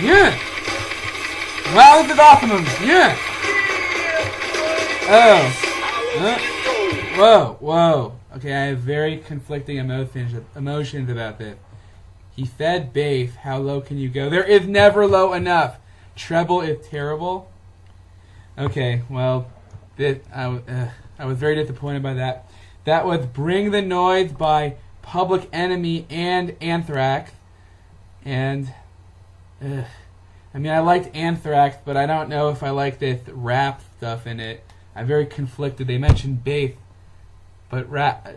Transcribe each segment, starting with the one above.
Yeah. Wow, this is awesome. Yeah. Oh. Whoa. Okay, I have very conflicting emotions about this. He fed Baith. How low can you go? There is never low enough. Treble is terrible. Okay, well, I was very disappointed by that. That was Bring the Noise by Public Enemy and Anthrax. And, I mean, I liked Anthrax, but I don't know if I like this rap stuff in it. I'm very conflicted. They mentioned bass, but rap.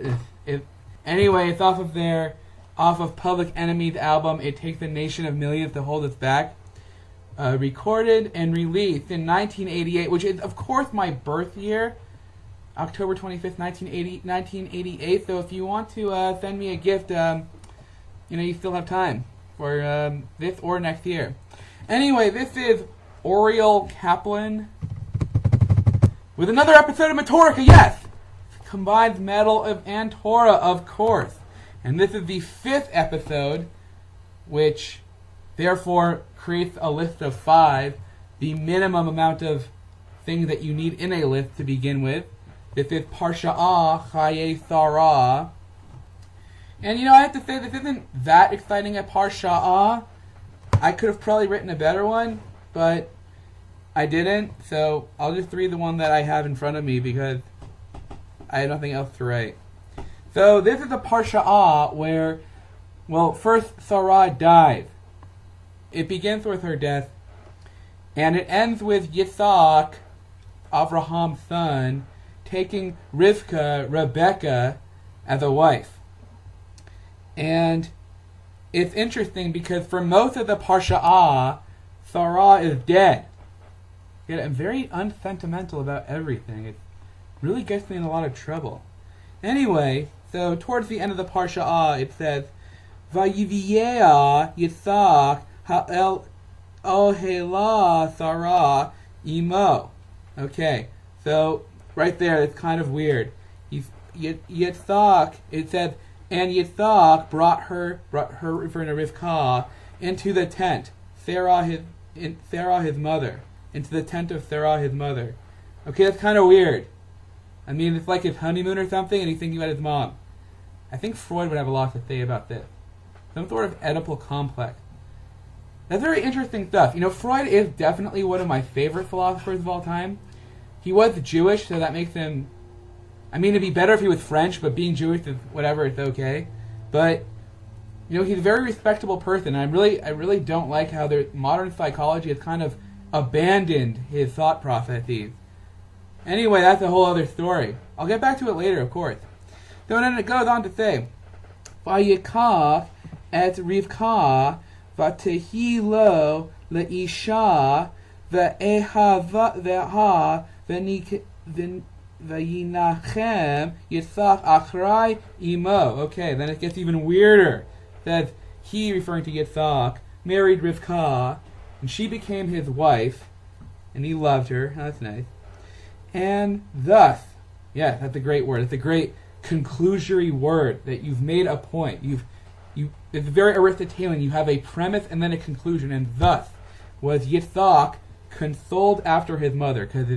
Anyway, it's off of Public Enemy's album, It Takes a Nation of Millions to Hold Us Back. Recorded and released in 1988, which is, of course, my birth year. October 25th, 1988. So if you want to send me a gift, you still have time for this or next year. Anyway, this is Oriel Kaplan with another episode of Metorahca, yes! Combined Metal and Torah, of course. And this is the 5th episode, which therefore creates a list of 5, the minimum amount of things that you need in a list to begin with. This is Parasha Chayei Sara. And I have to say, this isn't that exciting at Parasha. I could have probably written a better one, but I didn't. So I'll just read the one that I have in front of me because I have nothing else to write. So this is a Parasha where, first Sarah dies. It begins with her death, and it ends with Yitzhak, Abraham's son, taking Rivkah, Rebecca, as a wife. And it's interesting because for most of the Parasha, Sarah is dead. Yet I'm very unsentimental about everything. It really gets me in a lot of trouble. Anyway, so towards the end of the Parasha, it says, Vayiviyeh Yitzhak ha'el ohela Sarah imo. Okay, so right there, it's kind of weird. Yitzhak, it says, and Yitzhak brought her, referring to Rivkah, into the tent. Sarah his mother. Into the tent of Sarah his mother. Okay, that's kind of weird. I mean, it's like his honeymoon or something, and he's thinking about his mom. I think Freud would have a lot to say about this. Some sort of Oedipal complex. That's very interesting stuff. Freud is definitely one of my favorite philosophers of all time. He was Jewish, so that makes him... I mean, it'd be better if he was French, but being Jewish is whatever, it's okay. But, he's a very respectable person, and I really don't like how modern psychology has kind of abandoned his thought processes. Anyway, that's a whole other story. I'll get back to it later, of course. So then it goes on to say, Vayikach et Rivkah v'tehi lo leisha ve'ehava v'yinachem Yitzhak achrai imo. Okay, then it gets even weirder. It says, he, referring to Yitzhak, married Rivkah, and she became his wife, and he loved her. Oh, that's nice. And thus, yeah, that's a great word. It's a great conclusory word that you've made a point. It's very Aristotelian. You have a premise and then a conclusion. And thus was Yitzhak consoled after his mother, because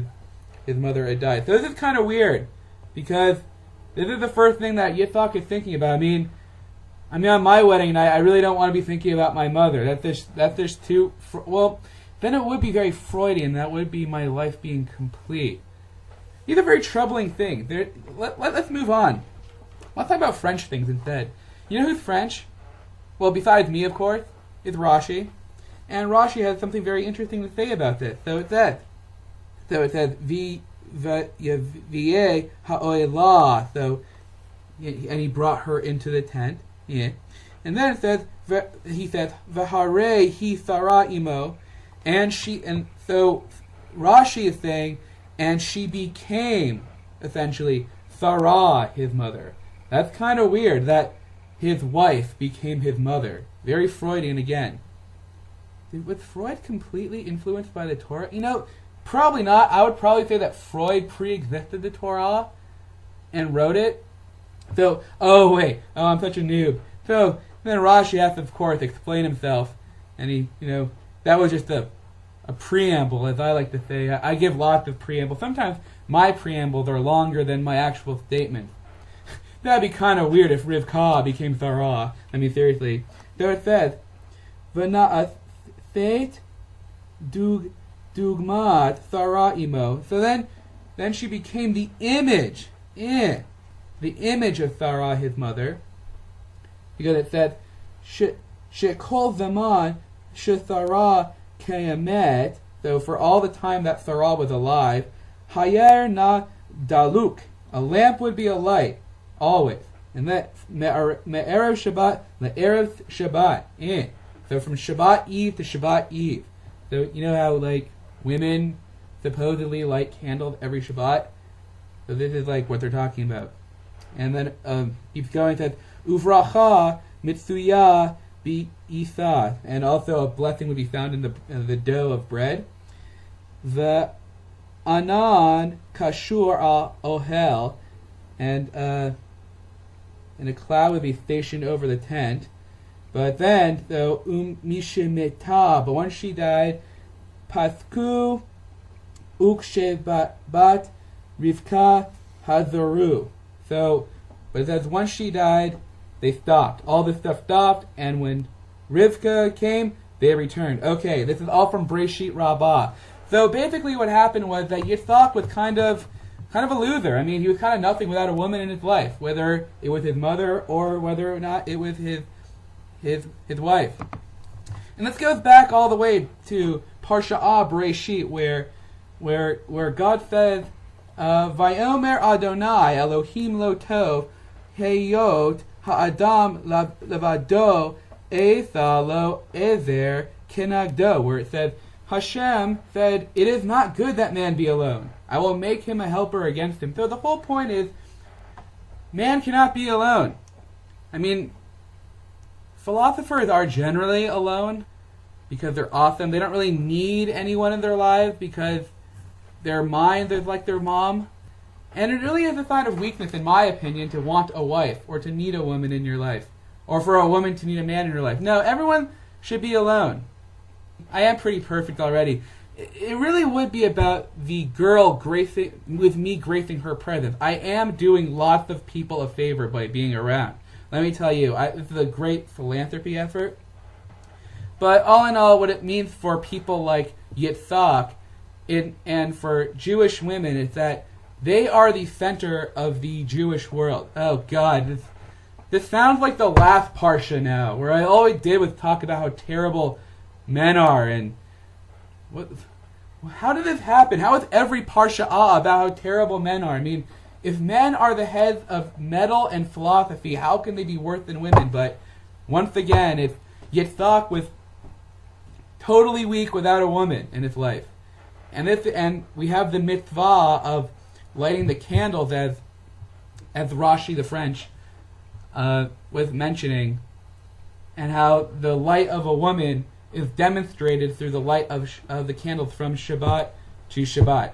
his mother had died. So this is kind of weird, because this is the first thing that Yitzhak is thinking about. I mean, on my wedding night, I really don't want to be thinking about my mother. That's just too... then it would be very Freudian. That would be my life being complete. These are very troubling things. Let's move on. Let's talk about French things instead. You know who's French? Well, besides me, of course, is Rashi. And Rashi has something very interesting to say about this. So it says, V'yeh ha'olah. So, and he brought her into the tent. Yeah. And then it says, he says, V'harei hi Sarah imo. And so Rashi is saying, and she became, essentially, Sarah, his mother. That's kind of weird, that his wife became his mother. Very Freudian again. Was Freud completely influenced by the Torah? Probably not. I would probably say that Freud pre-existed the Torah and wrote it. So, I'm such a noob. So, then Rashi has to, of course, explain himself. And he, that was just a preamble, as I like to say. I give lots of preambles. Sometimes my preambles are longer than my actual statement. That'd be kind of weird if Rivkah became Sarah. I mean, seriously. So it says, "V'na'at thet dugmat Sarah imo." So then she became the image, the image of Sarah, his mother, because it said, "Shekol zaman shethara kayamet." So for all the time that Sarah was alive, hayer na daluk, a lamp would be a light, always. And that me'erev Shabbat. So from Shabbat Eve to Shabbat Eve. So you know how like women supposedly light candles every Shabbat? So this is like what they're talking about. And then keeps going, says, Uvracha mitsuya bi isa. And also a blessing would be found in the dough of bread. The anan kashur al ohel. And a cloud would be stationed over the tent. But then, so mishimeta, but once she died, pasku ukshebat Rivkah hazaru. So, but it says once she died, they stopped. All this stuff stopped, and when Rivkah came, they returned. Okay, this is all from Breshit Rabbah. So basically, what happened was that Yitzhak was kind of a loser. I mean, he was kind of nothing without a woman in his life, whether it was his mother or whether or not it was his wife. And this goes back all the way to Parasha Breshit, where God says, Vayomer Adonai Elohim lo tov heyot ha'adam levado etha lo ezer kenagdo, where it says, Hashem said, it is not good that man be alone. I will make him a helper against him. So the whole point is, man cannot be alone. I mean, philosophers are generally alone because they're awesome. They don't really need anyone in their lives because their mind is like their mom. And it really is a sign of weakness, in my opinion, to want a wife or to need a woman in your life, or for a woman to need a man in her life. No, everyone should be alone. I am pretty perfect already. It really would be about the girl gracing her presence. I am doing lots of people a favor by being around. Let me tell you, this is a great philanthropy effort. But all in all, what it means for people like Yitzhak and for Jewish women is that they are the center of the Jewish world. Oh God, this sounds like the last Parsha now, where all we did was talk about how terrible men are, and how did this happen? How is every Parsha about how terrible men are? I mean, if men are the heads of metal and philosophy, how can they be worse than women? But once again, if Yitzhak was totally weak without a woman in his life, and we have the mitzvah of lighting the candles, as Rashi the French was mentioning, and how the light of a woman is demonstrated through the light of the candles from Shabbat to Shabbat.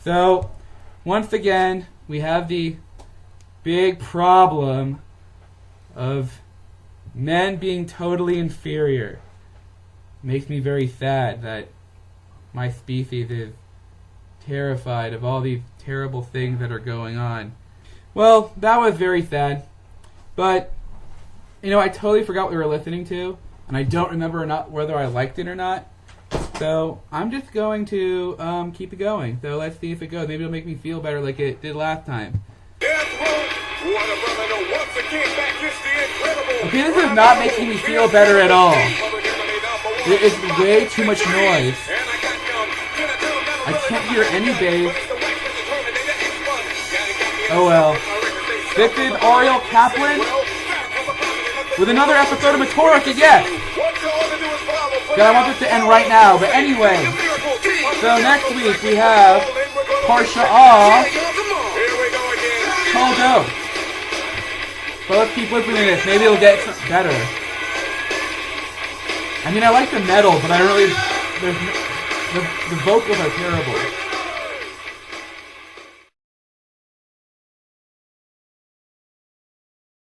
So, once again, we have the big problem of men being totally inferior. It makes me very sad that my species is terrified of all these terrible things that are going on. Well, that was very sad. But, I totally forgot what we were listening to, and I don't remember whether I liked it or not. So I'm just going to keep it going. So let's see if it goes. Maybe it'll make me feel better like it did last time. Okay, this is not making me feel better at all. There is way too much noise. I can't hear any bass. Oh well. This is Ariel Kaplan with another episode of Metorahca, yes! God, I want this to end right now, but anyway. So next week we have Parasha Toldo. So let's keep listening to this. Maybe it'll get better. I mean, I like the metal, but I really... The vocals are terrible.